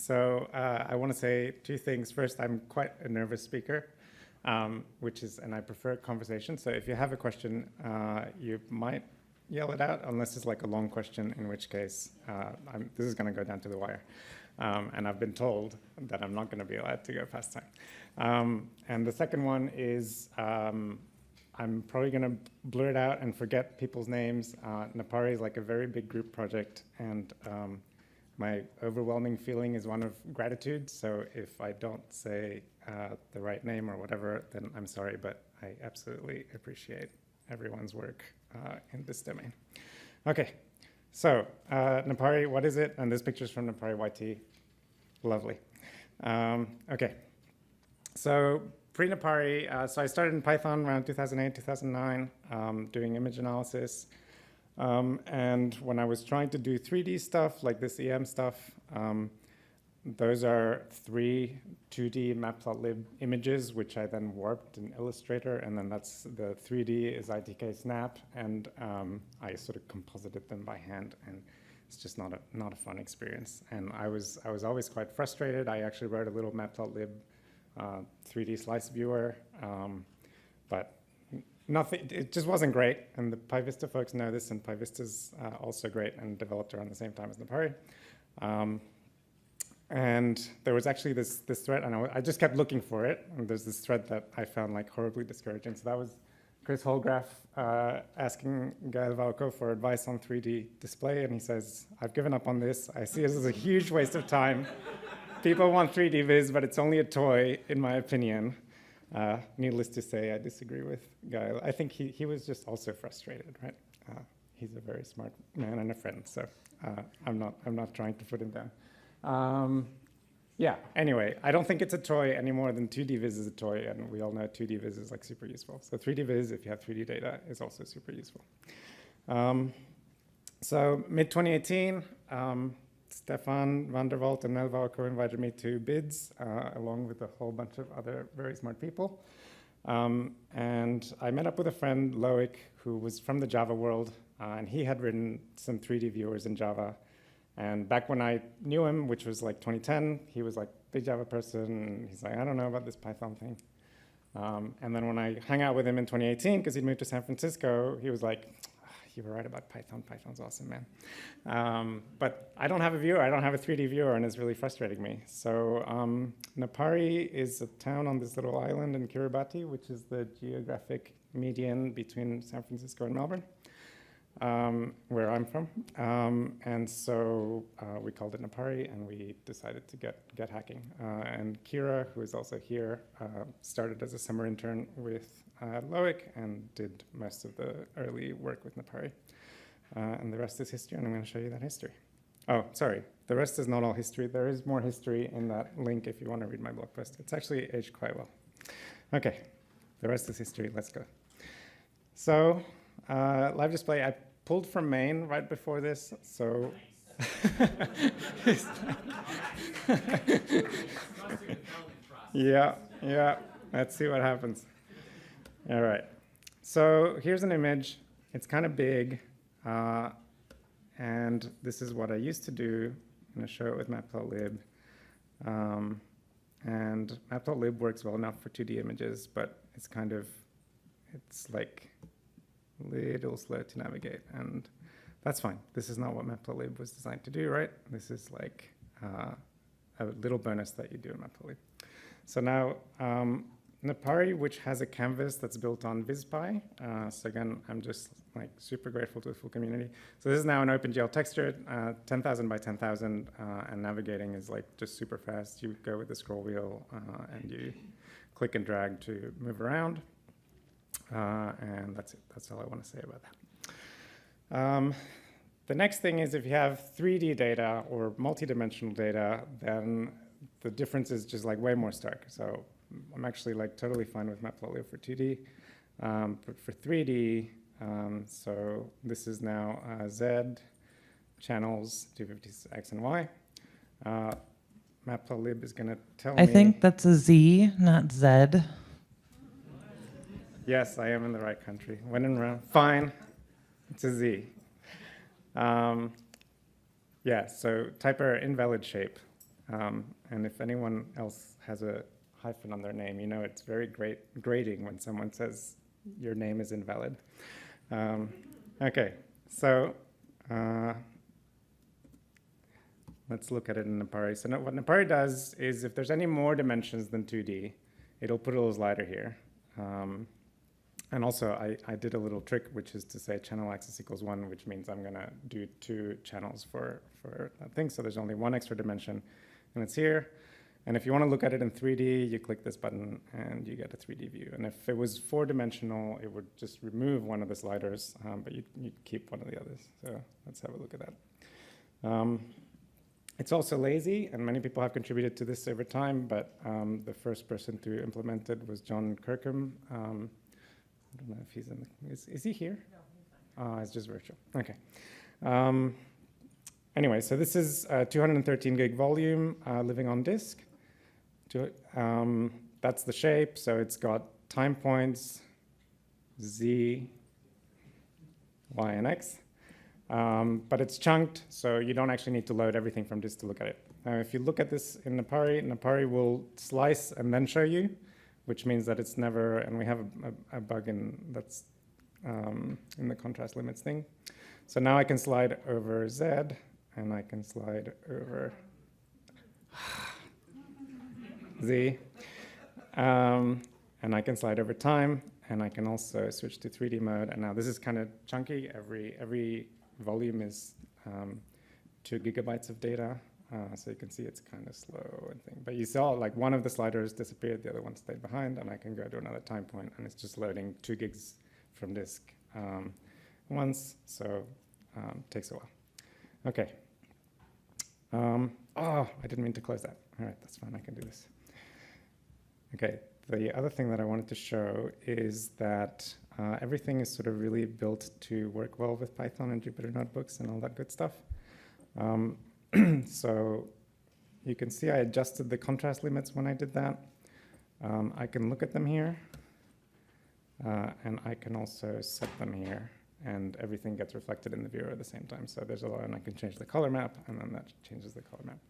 So I want to say two things. First, I'm quite a nervous speaker, and I prefer conversation. So if you have a question, you might yell it out, unless it's like a long question, in which case this is going to go down to the wire. And I've been told that I'm not going to be allowed to go past time. And the second one is I'm probably going to blur it out and forget people's names. Napari is like a very big group project, and my overwhelming feeling is one of gratitude. So if I don't say the right name or whatever, then I'm sorry, but I absolutely appreciate everyone's work in this domain. Okay, so Napari, what is it? And this picture's from Napari YT. Lovely. Okay, so pre-Napari, so I started in Python around 2008, 2009, doing image analysis. And when I was trying to do 3D stuff, like this EM stuff, those are 3 2D Matplotlib images, which I then warped in Illustrator, and then that's the 3D is ITK snap, and I sort of composited them by hand, and it's just not a fun experience. And I was always quite frustrated. I actually wrote a little Matplotlib 3D slice viewer, but nothing. It just wasn't great. And the PyVista folks know this, and PyVista's also great and developed around the same time as Napari. And there was actually this thread, and I just kept looking for it. And there's this thread that I found like horribly discouraging. So that was Chris Holgraf asking Gael Valco for advice on 3D display, and he says, "I've given up on this. I see this as a huge waste of time. People want 3D viz, but it's only a toy, in my opinion." Needless to say, I disagree with Gael. I think he was just also frustrated, right? He's a very smart man and a friend, so I'm not trying to put him down. Yeah, anyway, I don't think it's a toy any more than 2D viz is a toy, and we all know 2D viz is like super useful. So 3D viz, if you have 3D data, is also super useful. So mid-2018, Stefan van der Walt and Nel Valco invited me to BIDS, along with a whole bunch of other very smart people. And I met up with a friend, Loic, who was from the Java world, and he had written some 3D viewers in Java. And back when I knew him, which was like 2010, he was like big Java person. He's like, I don't know about this Python thing. And then when I hung out with him in 2018, because he'd moved to San Francisco, he was like, you were right about Python. Python's awesome, man. But I don't have a viewer. I don't have a 3D viewer, and it's really frustrating me. So Napari is a town on this little island in Kiribati, which is the geographic median between San Francisco and Melbourne. Where I'm from, and so we called it Napari, and we decided to get hacking. And Kira, who is also here, started as a summer intern with Loic and did most of the early work with Napari. And the rest is history, and I'm going to show you that history. Oh, sorry, the rest is not all history. There is more history in that link if you want to read my blog post. It's actually aged quite well. Okay, the rest is history. Let's go. So live display, I pulled from main right before this, so yeah, let's see what happens. All right, so here's an image. It's kind of big, and this is what I used to do. I'm going to show it with Matplotlib. And Matplotlib works well enough for 2D images, but it's like little slow to navigate, and that's fine. This is not what Matplotlib was designed to do, right? This is like a little bonus that you do in Matplotlib. So now Napari, which has a canvas that's built on VizPy. So again, I'm just like super grateful to the full community. So this is now an OpenGL texture, 10,000 by 10,000, and navigating is like just super fast. You go with the scroll wheel and you click and drag to move around. And that's it. That's all I want to say about that. The next thing is if you have 3D data or multi-dimensional data, then the difference is just like way more stark. So I'm actually like totally fine with Matplotlib for 2D, but for 3D, so this is now Z channels 250 X and Y. Matplotlib is going to tell me. I think that's a Z, not Z. Yes, I am in the right country. When in Rome, fine, it's a Z. Yeah, so type error invalid shape. And if anyone else has a hyphen on their name, you know it's very grating when someone says your name is invalid. Okay, so let's look at it in Napari. So what Napari does is if there's any more dimensions than 2D, it'll put a little slider here. And also, I did a little trick, which is to say channel axis equals 1, which means I'm going to do 2 channels for that thing. So there's only 1 extra dimension, and it's here. And if you want to look at it in 3D, you click this button, and you get a 3D view. And if it was 4-dimensional, it would just remove one of the sliders, but you'd keep one of the others. So let's have a look at that. It's also lazy, and many people have contributed to this over time, but the first person to implement it was John Kirkham. I don't know if he's in the, is he here? No, he's not. It's just virtual. Okay. Anyway, so this is a 213 gig volume living on disk. That's the shape, so it's got time points, Z, Y, and X. But it's chunked, so you don't actually need to load everything from disk to look at it. Now, if you look at this in Napari, Napari will slice and then show you, which means that it's never, and we have a bug that's in the contrast limits thing. So now I can slide over Z, and I can slide over Z, and I can slide over time, and I can also switch to 3D mode. And now this is kind of chunky. Every volume is 2 gigabytes of data. So you can see it's kind of slow and thing. But you saw like one of the sliders disappeared, the other one stayed behind, and I can go to another time point, and it's just loading 2 gigs from disk once, so it takes a while. Okay. Oh, I didn't mean to close that. All right, that's fine, I can do this. Okay, the other thing that I wanted to show is that everything is sort of really built to work well with Python and Jupyter Notebooks and all that good stuff. So you can see I adjusted the contrast limits when I did that. I can look at them here, and I can also set them here, and everything gets reflected in the viewer at the same time. So there's a lot, and I can change the color map, and then that changes the color map.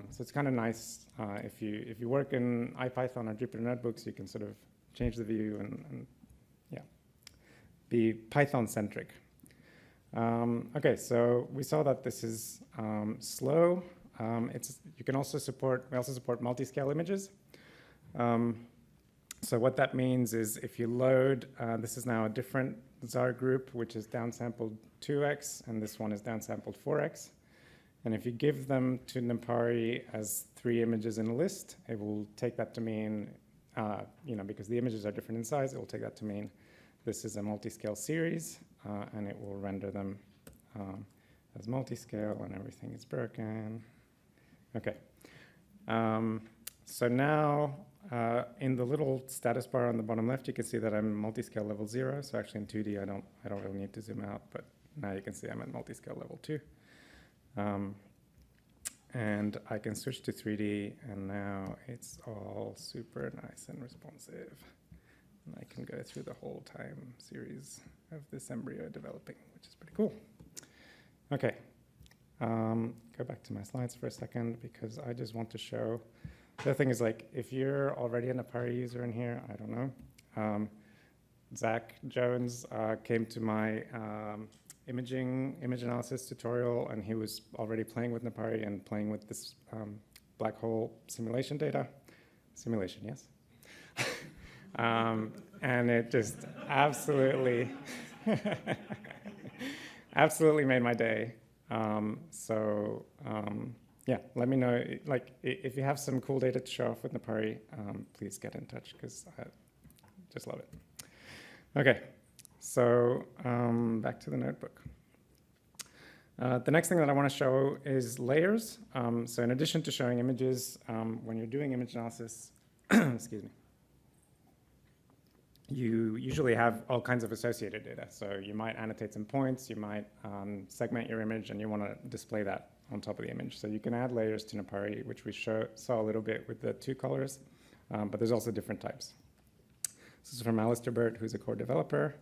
So it's kind of nice if you work in IPython or Jupyter Notebooks, you can sort of change the view and yeah, be Python-centric. Okay, so we saw that this is slow. We also support multi-scale images. So what that means is if you load, this is now a different Zarr group, which is downsampled 2x, and this one is downsampled 4x. And if you give them to NumPy as 3 images in a list, it will take that to mean, because the images are different in size, it will take that to mean this is a multi-scale series, and it will render them as multi-scale, and everything is broken. Okay. So now, in the little status bar on the bottom left, you can see that I'm multi-scale level 0. So actually in 2D, I don't really need to zoom out, but now you can see I'm at multi-scale level 2. And I can switch to 3D, and now it's all super nice and responsive. And I can go through the whole time series of this embryo developing, which is pretty cool. Okay, go back to my slides for a second, because I just want to show. The other thing is, like, if you're already a Napari user in here, I don't know. Zach Jones came to my image analysis tutorial, and he was already playing with Napari and playing with this black hole simulation data. Simulation, yes. And it just absolutely, absolutely made my day. Yeah, let me know, like, if you have some cool data to show off with Napari, please get in touch, because I just love it. Okay, so back to the notebook. The next thing that I want to show is layers. So in addition to showing images, when you're doing image analysis, excuse me, you usually have all kinds of associated data. So you might annotate some points, you might segment your image, and you want to display that on top of the image. So you can add layers to Napari, which we saw a little bit with the 2 colors, but there's also different types. This is from Alistair Burt, who's a core developer.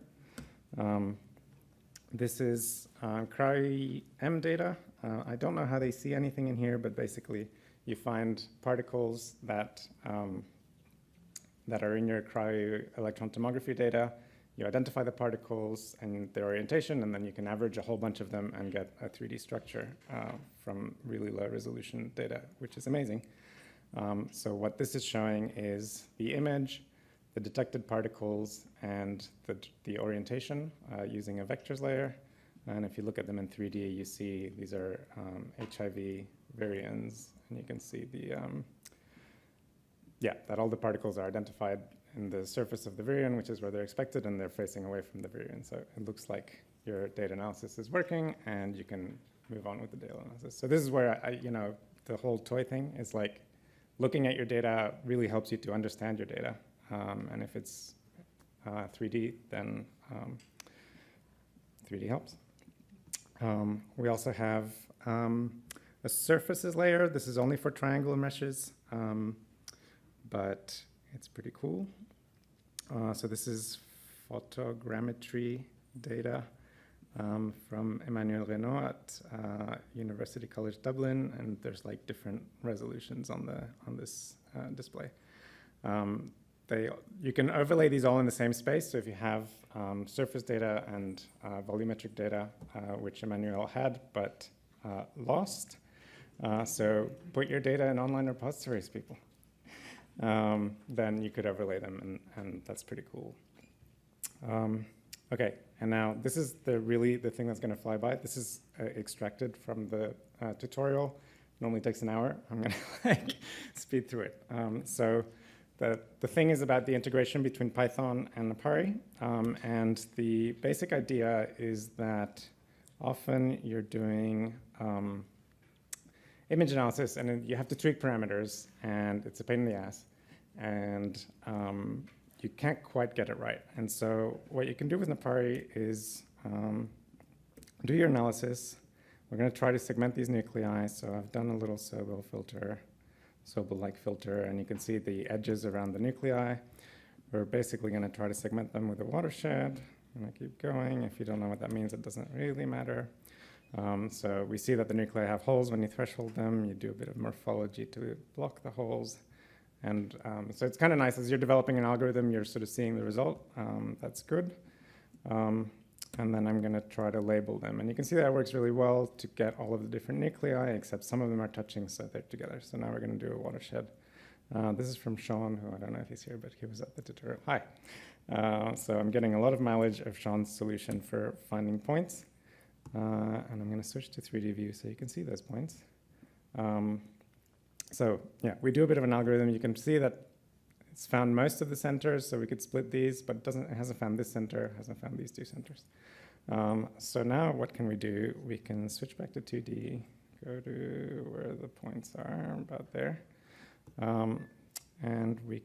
This is CRY-M data. I don't know how they see anything in here, but basically you find particles that are in your cryo-electron tomography data. You identify the particles and their orientation, and then you can average a whole bunch of them and get a 3D structure from really low resolution data, which is amazing. So what this is showing is the image, the detected particles, and the orientation using a vectors layer. And if you look at them in 3D, you see these are HIV virions, and you can see that all the particles are identified in the surface of the virion, which is where they're expected, and they're facing away from the virion. So it looks like your data analysis is working, and you can move on with the data analysis. So this is where the whole toy thing is like, looking at your data really helps you to understand your data. And if it's 3D, then 3D helps. We also have a surfaces layer. This is only for triangular meshes, but it's pretty cool. So this is photogrammetry data from Emmanuel Renaud at University College Dublin, and there's like different resolutions on this display. You can overlay these all in the same space. So if you have surface data and volumetric data, which Emmanuel had but lost, so put your data in online repositories, people. Then you could overlay them, and that's pretty cool. Okay, and now this is the thing that's going to fly by. This is extracted from the tutorial. It normally takes an hour. I'm going to speed through it. So the thing is about the integration between Python and napari, and the basic idea is that often you're doing image analysis, and you have to tweak parameters, and it's a pain in the ass, and you can't quite get it right. And so what you can do with napari is do your analysis. We're going to try to segment these nuclei. So I've done a little Sobel filter, Sobel-like filter, and you can see the edges around the nuclei. We're basically going to try to segment them with a watershed. I'm going to keep going. If you don't know what that means, it doesn't really matter. So we see that the nuclei have holes when you threshold them. You do a bit of morphology to block the holes. And so it's kind of nice. As you're developing an algorithm, you're sort of seeing the result. That's good. And then I'm going to try to label them. And you can see that it works really well to get all of the different nuclei, except some of them are touching, so they're together. So now we're going to do a watershed. This is from Sean, who I don't know if he's here, but he was at the tutorial. Hi. So I'm getting a lot of mileage of Sean's solution for finding points. And I'm going to switch to 3D view so you can see those points. So yeah, we do a bit of an algorithm. You can see that it's found most of the centers, so we could split these, but it hasn't found this center, hasn't found these two centers. So now what can we do? We can switch back to 2D, go to where the points are, about there. And we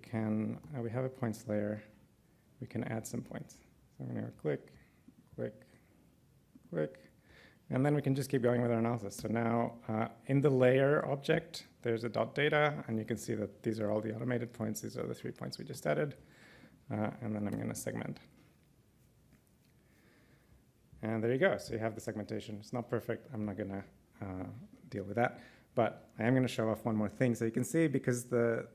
have a points layer. We can add some points. So I'm going to click, click, click. And then we can just keep going with our analysis. So now in the layer object, there's a dot data, and you can see that these are all the automated points. These are the 3 points we just added. And then I'm going to segment. And there you go. So you have the segmentation. It's not perfect. I'm not going to deal with that. But I am going to show off one more thing. So you can see, because the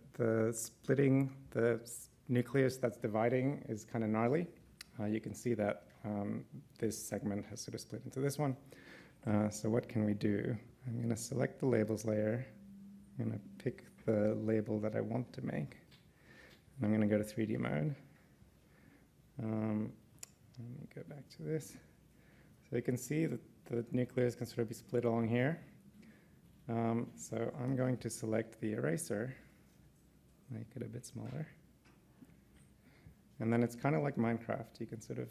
splitting, the nucleus that's dividing is kind of gnarly, you can see that this segment has sort of split into this one. So what can we do? I'm going to select the labels layer. I'm going to pick the label that I want to make. And I'm going to go to 3D mode. Let me go back to this. So you can see that the nucleus can sort of be split along here. So I'm going to select the eraser, make it a bit smaller. And then it's kind of like Minecraft. You can sort of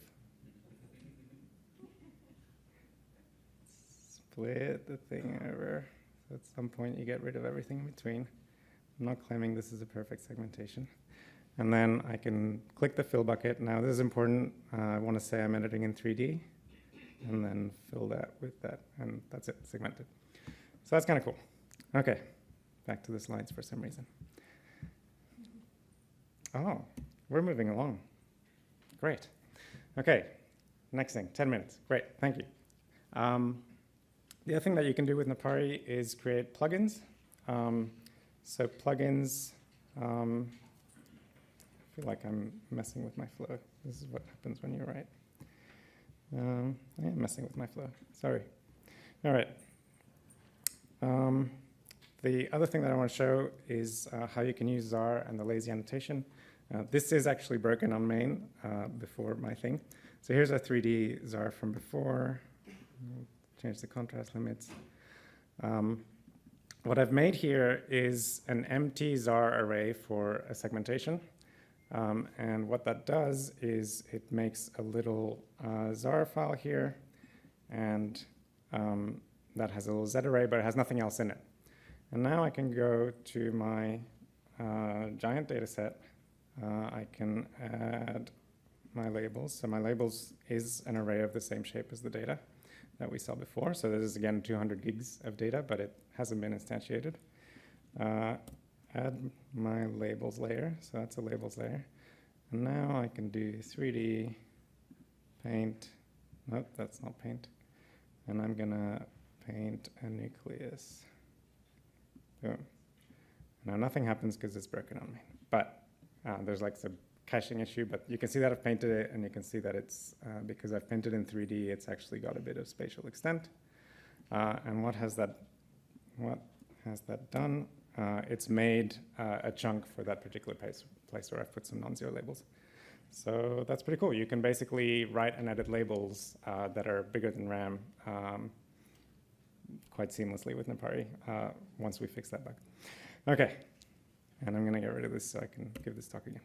split the thing over. So at some point you get rid of everything in between. I'm not claiming this is a perfect segmentation. And then I can click the fill bucket. Now this is important. I want to say I'm editing in 3D, and then fill that with that, and that's it, segmented. So that's kind of cool. Okay, back to the slides for some reason. Oh, we're moving along. Great. Okay, next thing, 10 minutes. Great, thank you. The other thing that you can do with napari is create plugins. So plugins, I feel like I'm messing with my flow. This is what happens when you write. I am messing with my flow, sorry. All right. The other thing that I want to show is how you can use Zarr and the lazy annotation. This is actually broken on main before my thing. So here's a 3D Zarr from before. Change the contrast limits. What I've made here is an empty Zarr array for a segmentation. And what that does is it makes a little Zarr file here, and that has a little Z array, but it has nothing else in it. And now I can go to my giant data set. I can add my labels. So my labels is an array of the same shape as the data that we saw before. So this is, again, 200 gigs of data, but it hasn't been instantiated. Add my labels layer. So that's a labels layer. And now I can do 3D, paint. Nope, that's not paint. And I'm going to paint a nucleus. Boom. Now nothing happens because it's broken on me. But there's like some caching issue, but you can see that I've painted it, and you can see that it's, because I've painted in 3D, it's actually got a bit of spatial extent. And what has that done? It's made a chunk for that particular place where I've put some non-zero labels. So that's pretty cool. You can basically write and edit labels that are bigger than RAM quite seamlessly with Napari once we fix that bug. Okay, and I'm going to get rid of this so I can give this talk again.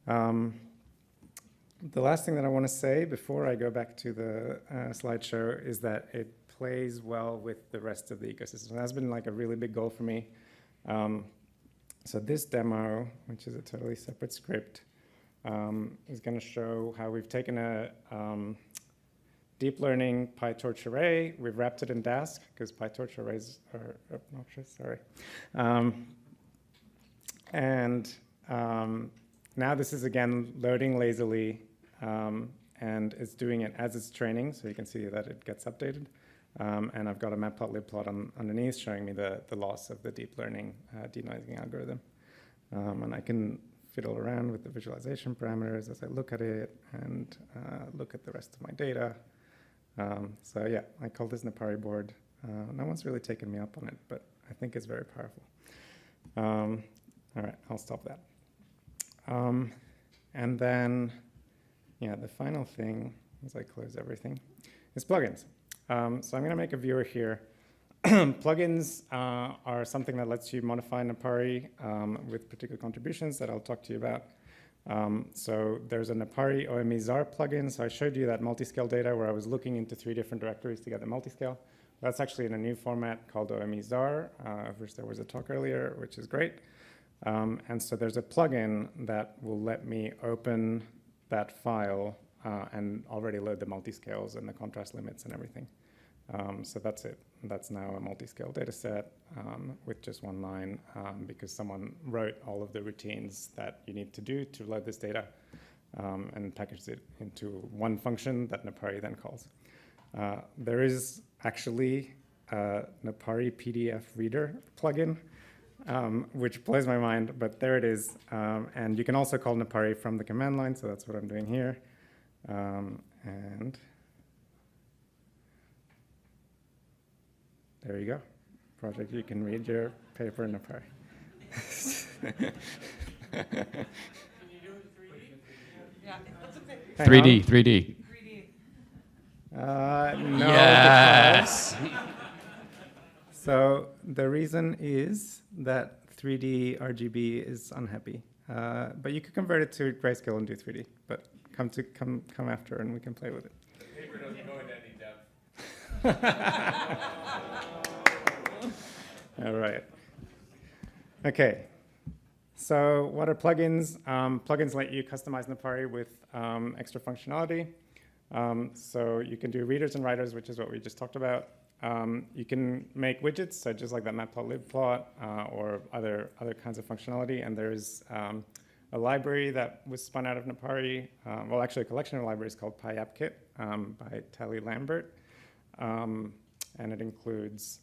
The last thing that I want to say before I go back to the slideshow is that it plays well with the rest of the ecosystem. That's been like a really big goal for me. So this demo, which is a totally separate script, is going to show how we've taken a deep learning PyTorch array. We've wrapped it in Dask because PyTorch arrays are obnoxious, sorry. Now this is, again, loading lazily, and it's doing it as it's training, so you can see that it gets updated. And I've got a Matplotlib plot underneath showing me the loss of the deep learning denoising algorithm. And I can fiddle around with the visualization parameters as I look at it and look at the rest of my data. So yeah, I call this Napari board. No one's really taken me up on it, but I think it's very powerful. All right, I'll stop that. And then, yeah, the final thing, as I close everything, is plugins. So I'm going to make a viewer here. Plugins are something that lets you modify Napari with particular contributions that I'll talk to you about. So there's a Napari OME Zarr plugin. So I showed you that multiscale data where I was looking into 3 different directories to get the multiscale. That's actually in a new format called OME Zarr, of which there was a talk earlier, which is great. And so there's a plugin that will let me open that file and already load the multiscales and the contrast limits and everything. So that's it. That's now a multiscale data set with just one line because someone wrote all of the routines that you need to do to load this data and packaged it into one function that Napari then calls. There is actually a Napari PDF reader plugin, which blows my mind, but there it is. And you can also call Napari from the command line, so that's what I'm doing here. And there you go. Project, you can read your paper in Napari. Can you do it 3D? Yeah, that's okay. 3D, 3D. 3D. No. Yes. So the reason is that 3D RGB is unhappy. But you could convert it to grayscale and do 3D. But come after and we can play with it. The paper doesn't go into any depth. All right. Okay. So what are plugins? Plugins let you customize Napari with extra functionality. So you can do readers and writers, which is what we just talked about. You can make widgets, so just like that Matplotlib plot, or other kinds of functionality. And there's a library that was spun out of Napari. Well, actually, a collection of libraries called PyAppKit by Tally Lambert. And it includes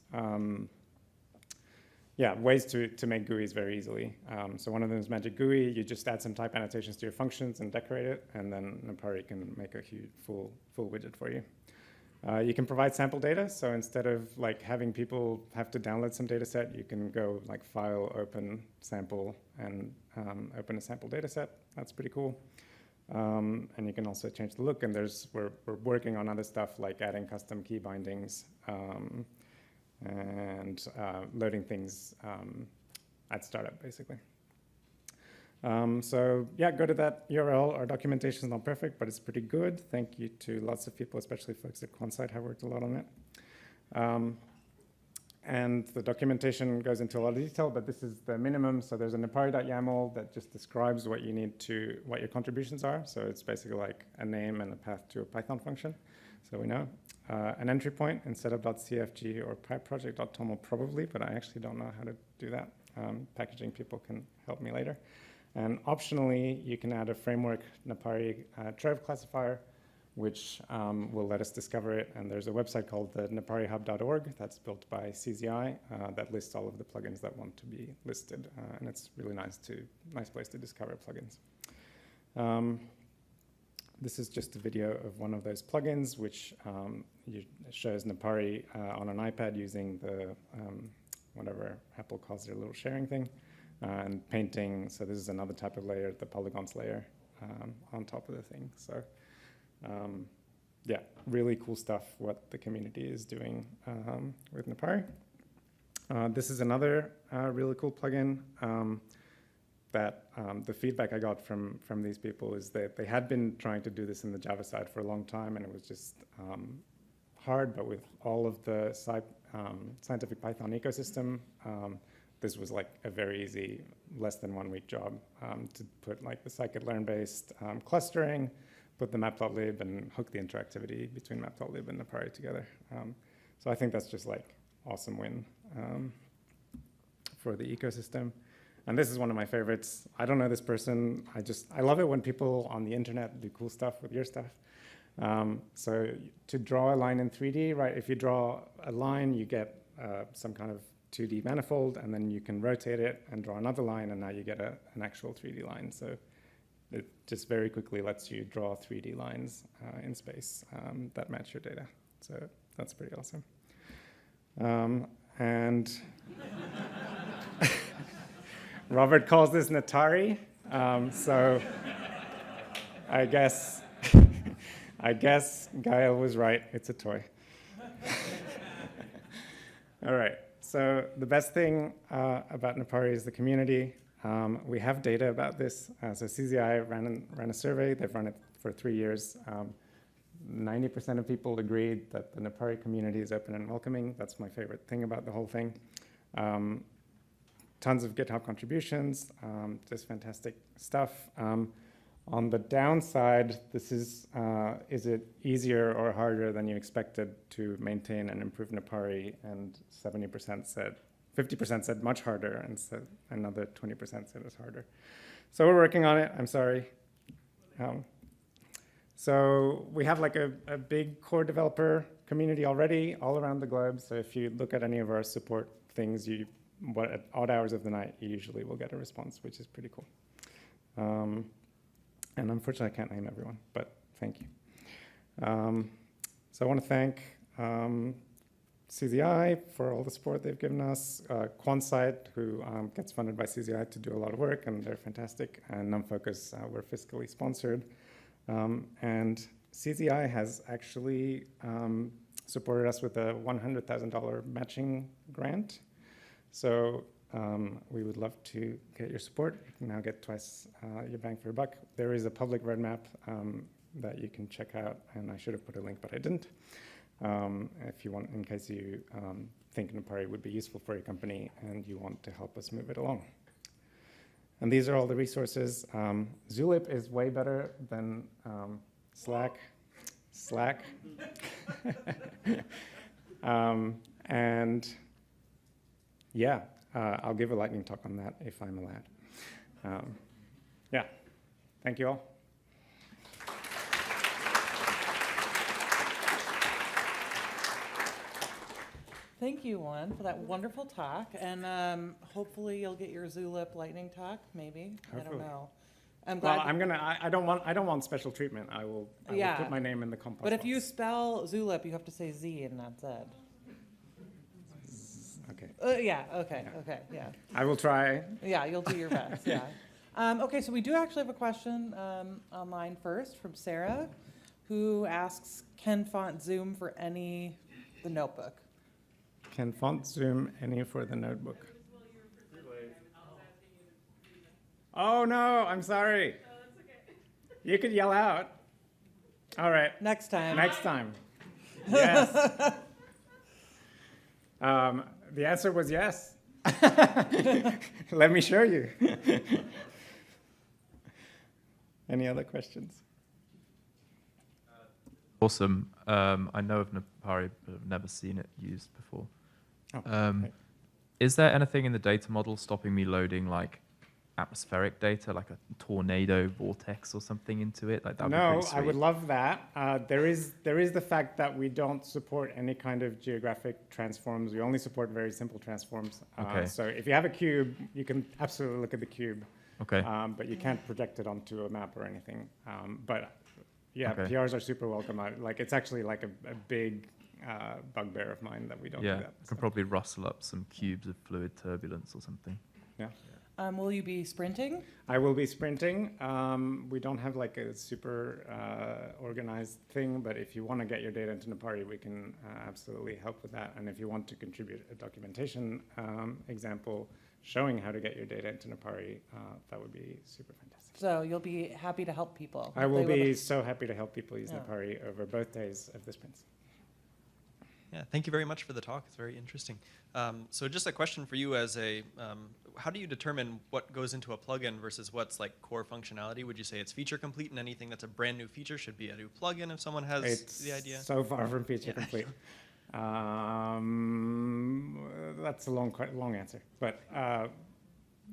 yeah, ways to make GUIs very easily. So one of them is Magic GUI. You just add some type annotations to your functions and decorate it, and then Napari can make a huge full widget for you. You can provide sample data. So instead of like having people have to download some data set, you can go like file, open, sample, and open a sample data set. That's pretty cool. And you can also change the look. And we're working on other stuff like adding custom key bindings and loading things at startup, basically. So yeah, go to that URL. Our documentation is not perfect, but it's pretty good. Thank you to lots of people, especially folks at Quantsite have worked a lot on it. And the documentation goes into a lot of detail, but this is the minimum. So there's a napari.yaml that just describes what you need what your contributions are. So it's basically like a name and a path to a Python function. So we know. An entry point instead of .cfg or project.toml probably, but I actually don't know how to do that. Packaging people can help me later. And optionally, you can add a framework Napari Trev classifier, which will let us discover it. And there's a website called the naparihub.org that's built by CZI that lists all of the plugins that want to be listed. And it's really nice place to discover plugins. This is just a video of one of those plugins, which shows Napari on an iPad using the whatever Apple calls their little sharing thing. And painting, so this is another type of layer, the polygons layer on top of the thing. So yeah, really cool stuff what the community is doing with Napari. This is another really cool plugin that the feedback I got from these people is that they had been trying to do this in the Java side for a long time, and it was just hard, but with all of the scientific Python ecosystem, this was like a very easy, less than 1 week job to put like the scikit-learn based clustering, put the Matplotlib and hook the interactivity between Matplotlib and Napari together. So I think that's just like awesome win for the ecosystem. And this is one of my favorites. I don't know this person. I love it when people on the internet do cool stuff with your stuff. So to draw a line in 3D, right? If you draw a line, you get some kind of 2D manifold, and then you can rotate it and draw another line, and now you get an actual 3D line. So it just very quickly lets you draw 3D lines in space that match your data. So that's pretty awesome. And Robert calls this Natari. So I guess Gael was right. It's a toy. All right. So the best thing about Napari is the community. We have data about this. So CZI ran a survey. They've run it for 3 years. 90% of people agreed that the Napari community is open and welcoming. That's my favorite thing about the whole thing. Tons of GitHub contributions, just fantastic stuff. On the downside, this is it easier or harder than you expected to maintain and improve Napari? And 50% said much harder, and another 20% said it's harder. So we're working on it. I'm sorry. So we have like a big core developer community already all around the globe. So if you look at any of our support things, at odd hours of the night, you usually will get a response, which is pretty cool. And unfortunately, I can't name everyone, but thank you. So I want to thank CZI for all the support they've given us, Quantsite, who gets funded by CZI to do a lot of work, and they're fantastic, and NumFOCUS, we're fiscally sponsored. And CZI has actually supported us with a $100,000 matching grant. So we would love to get your support. You can now get twice your bang for your buck. There is a public roadmap that you can check out, and I should have put a link, but I didn't. If you want, in case you think Napari would be useful for your company and you want to help us move it along. And these are all the resources. Zulip is way better than Slack. And yeah, I'll give a lightning talk on that if I'm allowed. Yeah, thank you all. Thank you, Juan, for that wonderful talk. And hopefully you'll get your Zulip lightning talk, maybe. I Hopefully. don't know. I'm Well, glad. I don't want special treatment. I will Yeah. put my name in the compost But if you box. spell Zulip, you have to say Z and not Z. Okay. Yeah, okay, okay, yeah. I will try. Yeah, you'll do your best, yeah. Okay, so we do actually have a question online first from Sarah, who asks, can font zoom for the notebook? Can font zoom any for the notebook? Oh no, I'm sorry. You could yell out. All right, Next time. next time. Yes. The answer was yes. Let me show you. Any other questions? Awesome. I know of Napari, but I've never seen it used before. Oh, okay. Is there anything in the data model stopping me loading like atmospheric data, like a tornado vortex or something into it? Like that would be No, pretty sweet. I would love that. There is the fact that we don't support any kind of geographic transforms. We only support very simple transforms. Okay. So if you have a cube, you can absolutely look at the cube. Okay. But you can't project it onto a map or anything. But yeah, Okay. PRs are super welcome. Like it's actually like a big bugbear of mine that we don't Yeah, do I that. can probably rustle up some cubes of fluid turbulence or something. Yeah. Will you be sprinting? I will be sprinting. We don't have like a super organized thing, but if you want to get your data into Napari, we can absolutely help with that. And if you want to contribute a documentation example showing how to get your data into Napari, that would be super fantastic. So you'll be happy to help people. I will They would- be so happy to help people use Yeah. Napari over both days of the sprints. Yeah, thank you very much for the talk. It's very interesting. So just a question for you as how do you determine what goes into a plugin versus what's like core functionality? Would you say it's feature complete and anything that's a brand new feature should be a new plugin if someone has It's the idea? so far from feature Yeah. complete. That's a long answer, but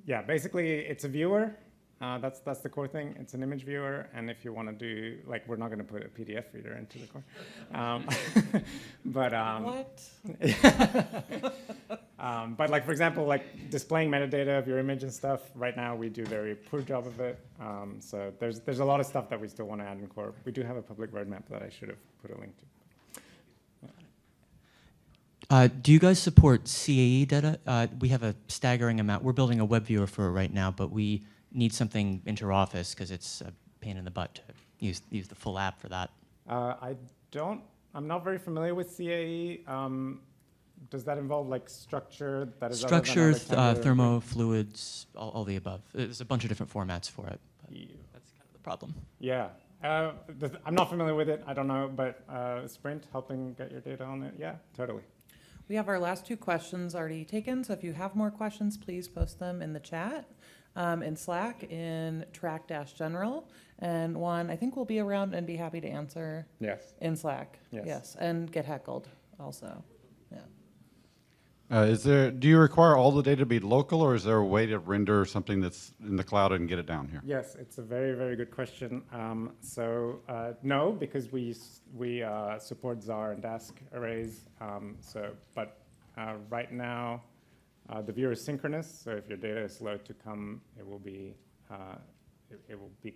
yeah, basically it's a viewer. That's the core thing. It's an image viewer, and if you want to do like, we're not going to put a PDF reader into the core, but What? but like for example, like displaying metadata of your image and stuff. Right now we do a very poor job of it. So there's a lot of stuff that we still want to add in core. We do have a public roadmap that I should have put a link to. Do you guys support CAE data? We have a staggering amount. We're building a web viewer for it right now, but we need something inter-office because it's a pain in the butt to use the full app for that. I'm not very familiar with CAE. Does that involve like structure that is Structure, other than a rectangular- thermo, fluids, all the above. There's a bunch of different formats for it. But Yeah. that's kind of the problem. Yeah. I'm not familiar with it. I don't know, but Sprint helping get your data on it. Yeah, totally. We have our last two questions already taken, so if you have more questions, please post them in the chat, in Slack, in track-general. And Juan, I think we'll be around and be happy to answer Yes. in Slack. Yes. And get heckled also. Yeah. Do you require all the data to be local, or is there a way to render something that's in the cloud and get it down here? Yes, it's a very, very good question. No, because we support Zarr and Dask arrays. But right now, the viewer is synchronous. So if your data is slow to come, it will be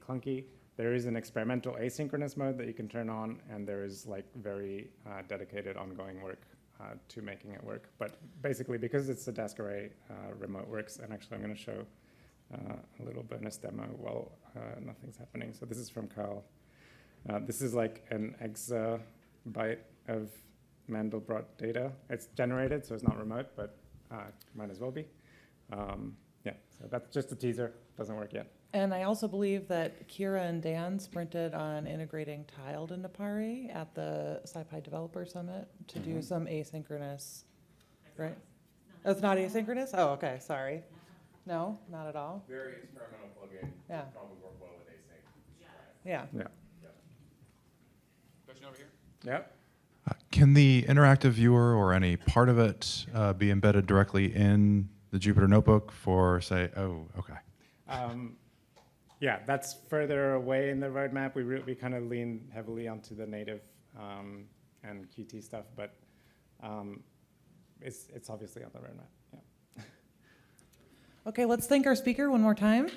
clunky. There is an experimental asynchronous mode that you can turn on, and there is like very dedicated ongoing work to making it work. But basically, because it's a Dask array, remote works. And actually, I'm going to show a little bonus demo while nothing's happening. So this is from Carl. This is like an exabyte of Mandelbrot data. It's generated, so it's not remote, but might as well be. Yeah, so that's just a teaser. Doesn't work yet. And I also believe that Kira and Dan sprinted on integrating tiled in Napari at the SciPy Developer Summit to do some asynchronous, right? Oh, it's not asynchronous? Oh, okay, sorry. No, not at all? Very experimental plugin. Yeah. Probably work well with async. Yeah. Yeah. Question over here. Yep. Can the interactive viewer or any part of it be embedded directly in the Jupyter Notebook for, say, oh, okay. Yeah, that's further away in the roadmap. We kind of lean heavily onto the native and Qt stuff, but it's obviously on the roadmap. Yeah. Okay, let's thank our speaker one more time.